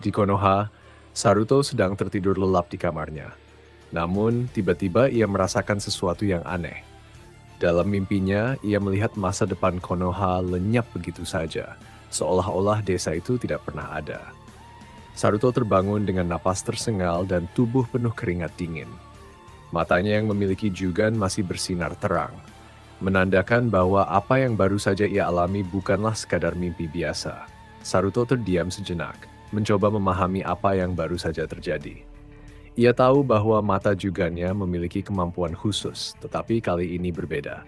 Di Konoha, Saruto sedang tertidur lelap di kamarnya. Namun, tiba-tiba ia merasakan sesuatu yang aneh. Dalam mimpinya, ia melihat masa depan Konoha lenyap begitu saja, seolah-olah desa itu tidak pernah ada. Saruto terbangun dengan napas tersengal dan tubuh penuh keringat dingin. Matanya yang memiliki jugan masih bersinar terang, menandakan bahwa apa yang baru saja ia alami bukanlah sekadar mimpi biasa. Saruto terdiam sejenak, mencoba memahami apa yang baru saja terjadi. Ia tahu bahwa mata jugannya memiliki kemampuan khusus, tetapi kali ini berbeda.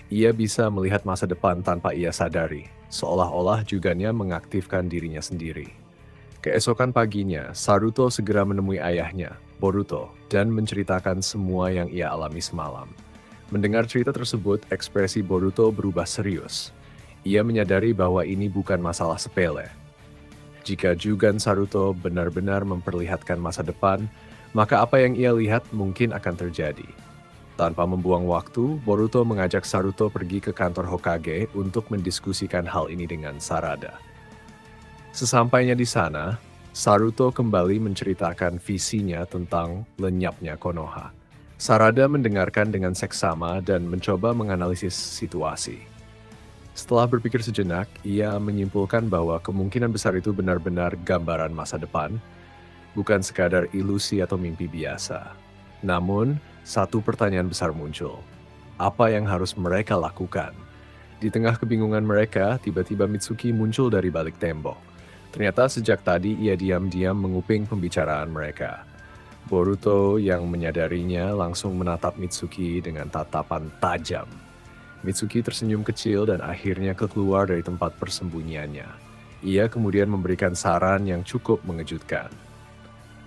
Ia bisa melihat masa depan tanpa ia sadari, seolah-olah jugannya mengaktifkan dirinya sendiri. Keesokan paginya, Saruto segera menemui ayahnya, Boruto, dan menceritakan semua yang ia alami semalam. Mendengar cerita tersebut, ekspresi Boruto berubah serius. Ia menyadari bahwa ini bukan masalah sepele. Jika Jugan Saruto benar-benar memperlihatkan masa depan, maka apa yang ia lihat mungkin akan terjadi. Tanpa membuang waktu, Boruto mengajak Saruto pergi ke kantor Hokage untuk mendiskusikan hal ini dengan Sarada. Sesampainya di sana, Saruto kembali menceritakan visinya tentang lenyapnya Konoha. Sarada mendengarkan dengan seksama dan mencoba menganalisis situasi. Setelah berpikir sejenak, ia menyimpulkan bahwa kemungkinan besar itu benar-benar gambaran masa depan, bukan sekadar ilusi atau mimpi biasa. Namun, satu pertanyaan besar muncul. Apa yang harus mereka lakukan? Di tengah kebingungan mereka, tiba-tiba Mitsuki muncul dari balik tembok. Ternyata sejak tadi ia diam-diam menguping pembicaraan mereka. Boruto yang menyadarinya langsung menatap Mitsuki dengan tatapan tajam. Mitsuki tersenyum kecil dan akhirnya keluar dari tempat persembunyiannya. Ia kemudian memberikan saran yang cukup mengejutkan.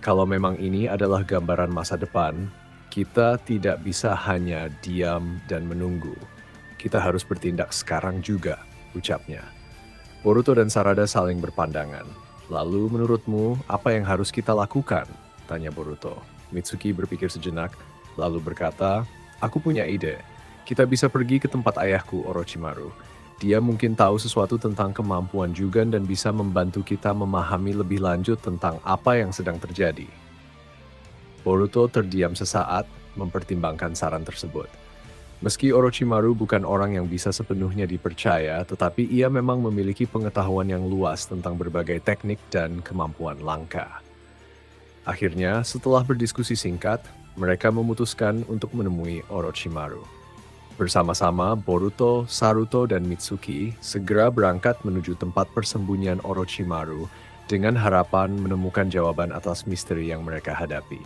Kalau memang ini adalah gambaran masa depan, kita tidak bisa hanya diam dan menunggu. Kita harus bertindak sekarang juga, ucapnya. Boruto dan Sarada saling berpandangan. Lalu menurutmu, apa yang harus kita lakukan? Tanya Boruto. Mitsuki berpikir sejenak, lalu berkata, aku punya ide. Kita bisa pergi ke tempat ayahku, Orochimaru. Dia mungkin tahu sesuatu tentang kemampuan Jugan dan bisa membantu kita memahami lebih lanjut tentang apa yang sedang terjadi. Boruto terdiam sesaat, mempertimbangkan saran tersebut. Meski Orochimaru bukan orang yang bisa sepenuhnya dipercaya, tetapi ia memang memiliki pengetahuan yang luas tentang berbagai teknik dan kemampuan langka. Akhirnya, setelah berdiskusi singkat, mereka memutuskan untuk menemui Orochimaru. Bersama-sama, Boruto, Saruto, dan Mitsuki segera berangkat menuju tempat persembunyian Orochimaru dengan harapan menemukan jawaban atas misteri yang mereka hadapi.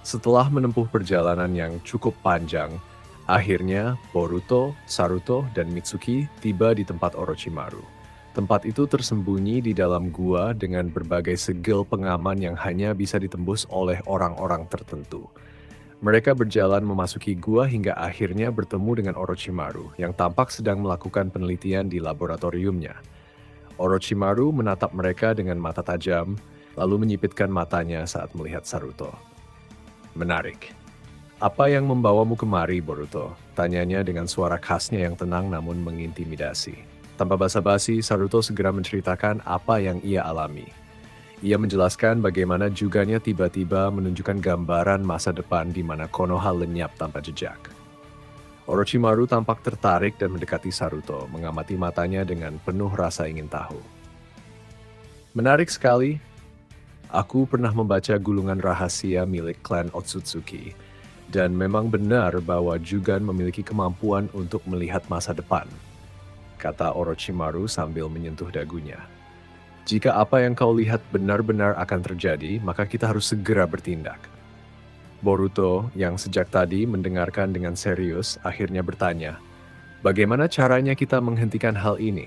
Setelah menempuh perjalanan yang cukup panjang, akhirnya Boruto, Saruto, dan Mitsuki tiba di tempat Orochimaru. Tempat itu tersembunyi di dalam gua dengan berbagai segel pengaman yang hanya bisa ditembus oleh orang-orang tertentu. Mereka berjalan memasuki gua hingga akhirnya bertemu dengan Orochimaru yang tampak sedang melakukan penelitian di laboratoriumnya. Orochimaru menatap mereka dengan mata tajam, lalu menyipitkan matanya saat melihat Saruto. Menarik. Apa yang membawamu kemari, Boruto? Tanyanya dengan suara khasnya yang tenang namun mengintimidasi. Tanpa basa-basi, Saruto segera menceritakan apa yang ia alami. Ia menjelaskan bagaimana jugannya tiba-tiba menunjukkan gambaran masa depan di mana Konoha lenyap tanpa jejak. Orochimaru tampak tertarik dan mendekati Saruto, mengamati matanya dengan penuh rasa ingin tahu. Menarik sekali. Aku pernah membaca gulungan rahasia milik klan Otsutsuki, dan memang benar bahwa Jugan memiliki kemampuan untuk melihat masa depan, kata Orochimaru sambil menyentuh dagunya. Jika apa yang kau lihat benar-benar akan terjadi, maka kita harus segera bertindak. Boruto, yang sejak tadi mendengarkan dengan serius, akhirnya bertanya, bagaimana caranya kita menghentikan hal ini?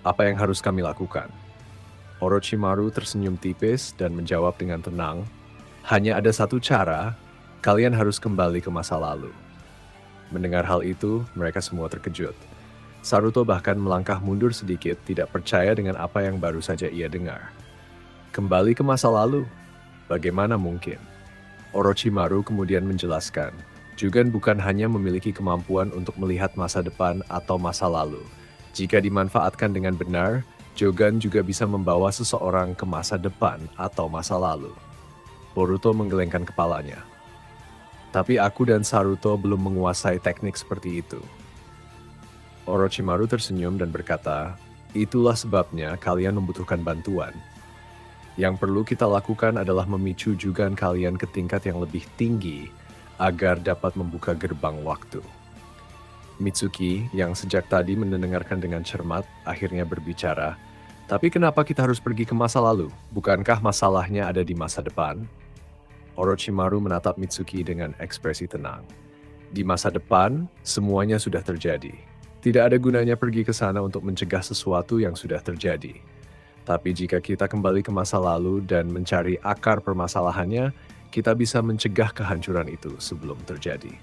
Apa yang harus kami lakukan? Orochimaru tersenyum tipis dan menjawab dengan tenang, hanya ada satu cara, kalian harus kembali ke masa lalu. Mendengar hal itu, mereka semua terkejut. Saruto bahkan melangkah mundur sedikit, tidak percaya dengan apa yang baru saja ia dengar. Kembali ke masa lalu? Bagaimana mungkin? Orochimaru kemudian menjelaskan, Jugan bukan hanya memiliki kemampuan untuk melihat masa depan atau masa lalu. Jika dimanfaatkan dengan benar, Jogan juga bisa membawa seseorang ke masa depan atau masa lalu. Boruto menggelengkan kepalanya. Tapi aku dan Saruto belum menguasai teknik seperti itu. Orochimaru tersenyum dan berkata, itulah sebabnya kalian membutuhkan bantuan. Yang perlu kita lakukan adalah memicu Jugan kalian ke tingkat yang lebih tinggi agar dapat membuka gerbang waktu. Mitsuki yang sejak tadi mendengarkan dengan cermat akhirnya berbicara, tapi kenapa kita harus pergi ke masa lalu? Bukankah masalahnya ada di masa depan? Orochimaru menatap Mitsuki dengan ekspresi tenang. Di masa depan, semuanya sudah terjadi. Tidak ada gunanya pergi ke sana untuk mencegah sesuatu yang sudah terjadi. Tapi jika kita kembali ke masa lalu dan mencari akar permasalahannya, kita bisa mencegah kehancuran itu sebelum terjadi.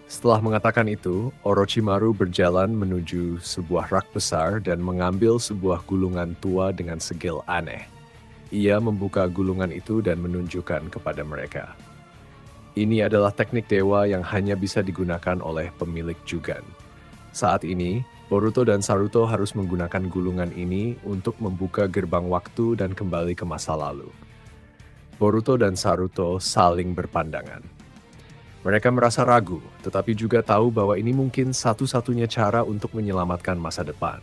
Setelah mengatakan itu, Orochimaru berjalan menuju sebuah rak besar dan mengambil sebuah gulungan tua dengan segel aneh. Ia membuka gulungan itu dan menunjukkan kepada mereka. Ini adalah teknik dewa yang hanya bisa digunakan oleh pemilik Jugan. Saat ini, Boruto dan Saruto harus menggunakan gulungan ini untuk membuka gerbang waktu dan kembali ke masa lalu. Boruto dan Saruto saling berpandangan. Mereka merasa ragu, tetapi juga tahu bahwa ini mungkin satu-satunya cara untuk menyelamatkan masa depan.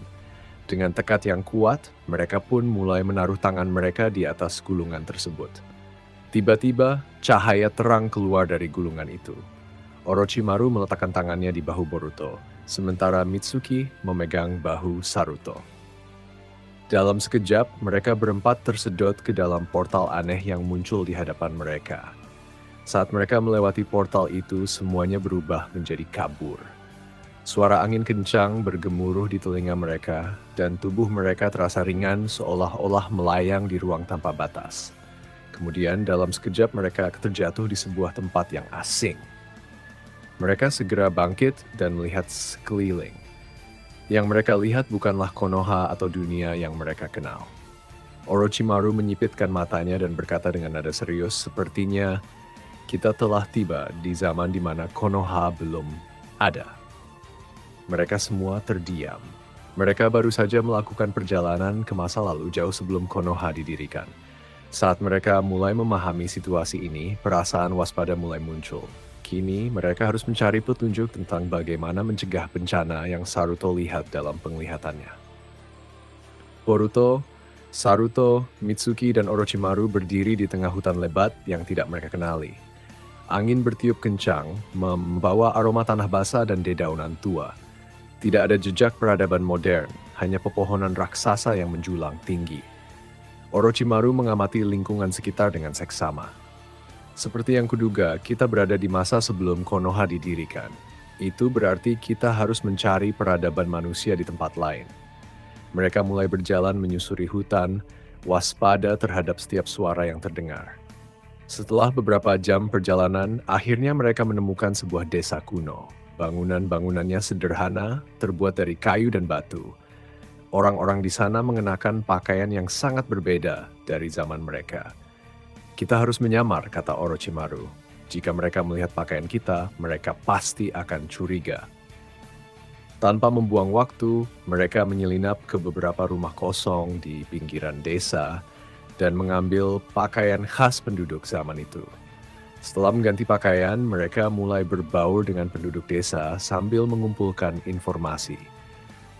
Dengan tekad yang kuat, mereka pun mulai menaruh tangan mereka di atas gulungan tersebut. Tiba-tiba, cahaya terang keluar dari gulungan itu. Orochimaru meletakkan tangannya di bahu Boruto, sementara Mitsuki memegang bahu Saruto. Dalam sekejap, mereka berempat tersedot ke dalam portal aneh yang muncul di hadapan mereka. Saat mereka melewati portal itu, semuanya berubah menjadi kabur. Suara angin kencang bergemuruh di telinga mereka, dan tubuh mereka terasa ringan seolah-olah melayang di ruang tanpa batas. Kemudian dalam sekejap mereka terjatuh di sebuah tempat yang asing. Mereka segera bangkit dan melihat sekeliling. Yang mereka lihat bukanlah Konoha atau dunia yang mereka kenal. Orochimaru menyipitkan matanya dan berkata dengan nada serius, sepertinya kita telah tiba di zaman di mana Konoha belum ada. Mereka semua terdiam. Mereka baru saja melakukan perjalanan ke masa lalu jauh sebelum Konoha didirikan. Saat mereka mulai memahami situasi ini, perasaan waspada mulai muncul. Kini, mereka harus mencari petunjuk tentang bagaimana mencegah bencana yang Saruto lihat dalam penglihatannya. Boruto, Saruto, Mitsuki, dan Orochimaru berdiri di tengah hutan lebat yang tidak mereka kenali. Angin bertiup kencang, membawa aroma tanah basah dan dedaunan tua. Tidak ada jejak peradaban modern, hanya pepohonan raksasa yang menjulang tinggi. Orochimaru mengamati lingkungan sekitar dengan seksama. Seperti yang kuduga, kita berada di masa sebelum Konoha didirikan. Itu berarti kita harus mencari peradaban manusia di tempat lain. Mereka mulai berjalan menyusuri hutan, waspada terhadap setiap suara yang terdengar. Setelah beberapa jam perjalanan, akhirnya mereka menemukan sebuah desa kuno. Bangunan-bangunannya sederhana, terbuat dari kayu dan batu. Orang-orang di sana mengenakan pakaian yang sangat berbeda dari zaman mereka. Kita harus menyamar, kata Orochimaru. Jika mereka melihat pakaian kita, mereka pasti akan curiga. Tanpa membuang waktu, mereka menyelinap ke beberapa rumah kosong di pinggiran desa dan mengambil pakaian khas penduduk zaman itu. Setelah mengganti pakaian, mereka mulai berbaur dengan penduduk desa sambil mengumpulkan informasi.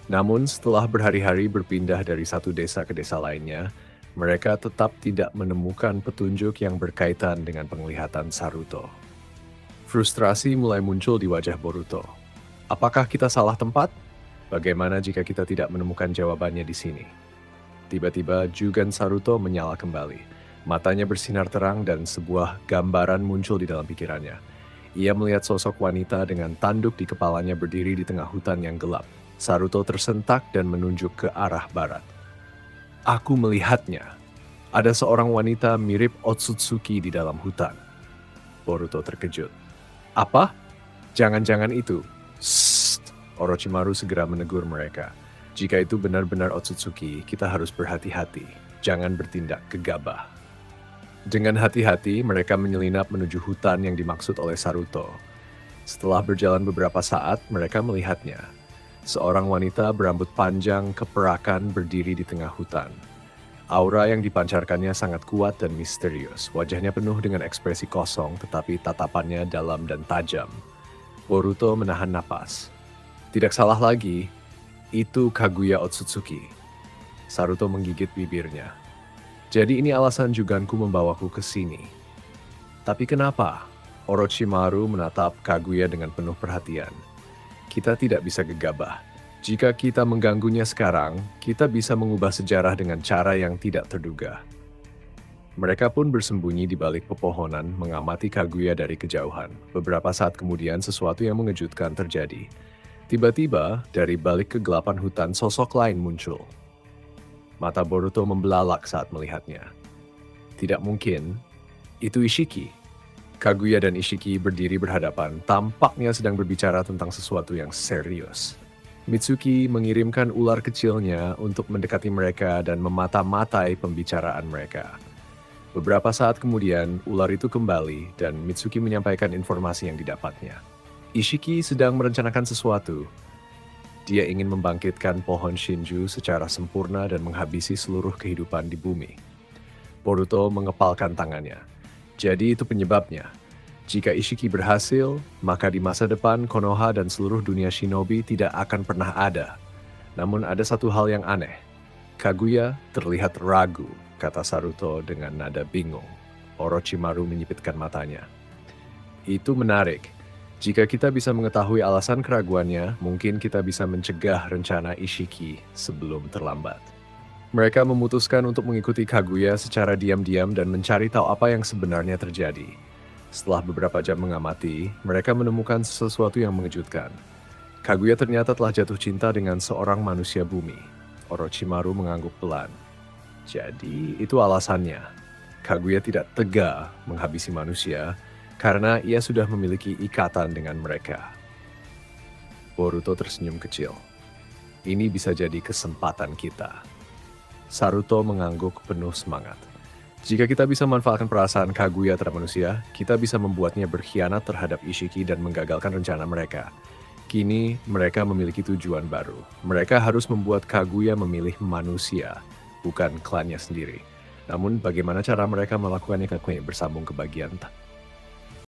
Namun setelah berhari-hari berpindah dari satu desa ke desa lainnya, mereka tetap tidak menemukan petunjuk yang berkaitan dengan penglihatan Saruto. Frustrasi mulai muncul di wajah Boruto. Apakah kita salah tempat? Bagaimana jika kita tidak menemukan jawabannya di sini? Tiba-tiba Jugan Saruto menyala kembali. Matanya bersinar terang dan sebuah gambaran muncul di dalam pikirannya. Ia melihat sosok wanita dengan tanduk di kepalanya berdiri di tengah hutan yang gelap. Saruto tersentak dan menunjuk ke arah barat. Aku melihatnya. Ada seorang wanita mirip Otsutsuki di dalam hutan. Boruto terkejut. Apa? Jangan-jangan itu. Sst. Orochimaru segera menegur mereka. Jika itu benar-benar Otsutsuki, kita harus berhati-hati. Jangan bertindak gegabah. Dengan hati-hati, mereka menyelinap menuju hutan yang dimaksud oleh Saruto. Setelah berjalan beberapa saat, mereka melihatnya. Seorang wanita berambut panjang keperakan berdiri di tengah hutan. Aura yang dipancarkannya sangat kuat dan misterius. Wajahnya penuh dengan ekspresi kosong tetapi tatapannya dalam dan tajam. Boruto menahan napas. Tidak salah lagi, itu Kaguya Otsutsuki. Saruto menggigit bibirnya. Jadi ini alasan Juganku membawaku ke sini. Tapi kenapa? Orochimaru menatap Kaguya dengan penuh perhatian. Kita tidak bisa gegabah. Jika kita mengganggunya sekarang, kita bisa mengubah sejarah dengan cara yang tidak terduga. Mereka pun bersembunyi di balik pepohonan mengamati Kaguya dari kejauhan. Beberapa saat kemudian sesuatu yang mengejutkan terjadi. Tiba-tiba, dari balik kegelapan hutan sosok lain muncul. Mata Boruto membelalak saat melihatnya. Tidak mungkin, itu Ishiki. Kaguya dan Ishiki berdiri berhadapan, tampaknya sedang berbicara tentang sesuatu yang serius. Mitsuki mengirimkan ular kecilnya untuk mendekati mereka dan memata-matai pembicaraan mereka. Beberapa saat kemudian, ular itu kembali dan Mitsuki menyampaikan informasi yang didapatnya. Ishiki sedang merencanakan sesuatu. Dia ingin membangkitkan pohon Shinju secara sempurna dan menghabisi seluruh kehidupan di bumi. Boruto mengepalkan tangannya. Jadi itu penyebabnya. Jika Ishiki berhasil, maka di masa depan Konoha dan seluruh dunia shinobi tidak akan pernah ada. Namun ada satu hal yang aneh. Kaguya terlihat ragu, kata Saruto dengan nada bingung. Orochimaru menyipitkan matanya. Itu menarik. Jika kita bisa mengetahui alasan keraguannya, mungkin kita bisa mencegah rencana Ishiki sebelum terlambat. Mereka memutuskan untuk mengikuti Kaguya secara diam-diam dan mencari tahu apa yang sebenarnya terjadi. Setelah beberapa jam mengamati, mereka menemukan sesuatu yang mengejutkan. Kaguya ternyata telah jatuh cinta dengan seorang manusia bumi. Orochimaru mengangguk pelan. Jadi itu alasannya. Kaguya tidak tega menghabisi manusia, karena ia sudah memiliki ikatan dengan mereka. Boruto tersenyum kecil. Ini bisa jadi kesempatan kita. Saruto mengangguk penuh semangat. Jika kita bisa memanfaatkan perasaan Kaguya terhadap manusia, kita bisa membuatnya berkhianat terhadap Ishiki dan menggagalkan rencana mereka. Kini, mereka memiliki tujuan baru. Mereka harus membuat Kaguya memilih manusia, bukan klannya sendiri. Namun, bagaimana cara mereka melakukannya bersambung ke bagian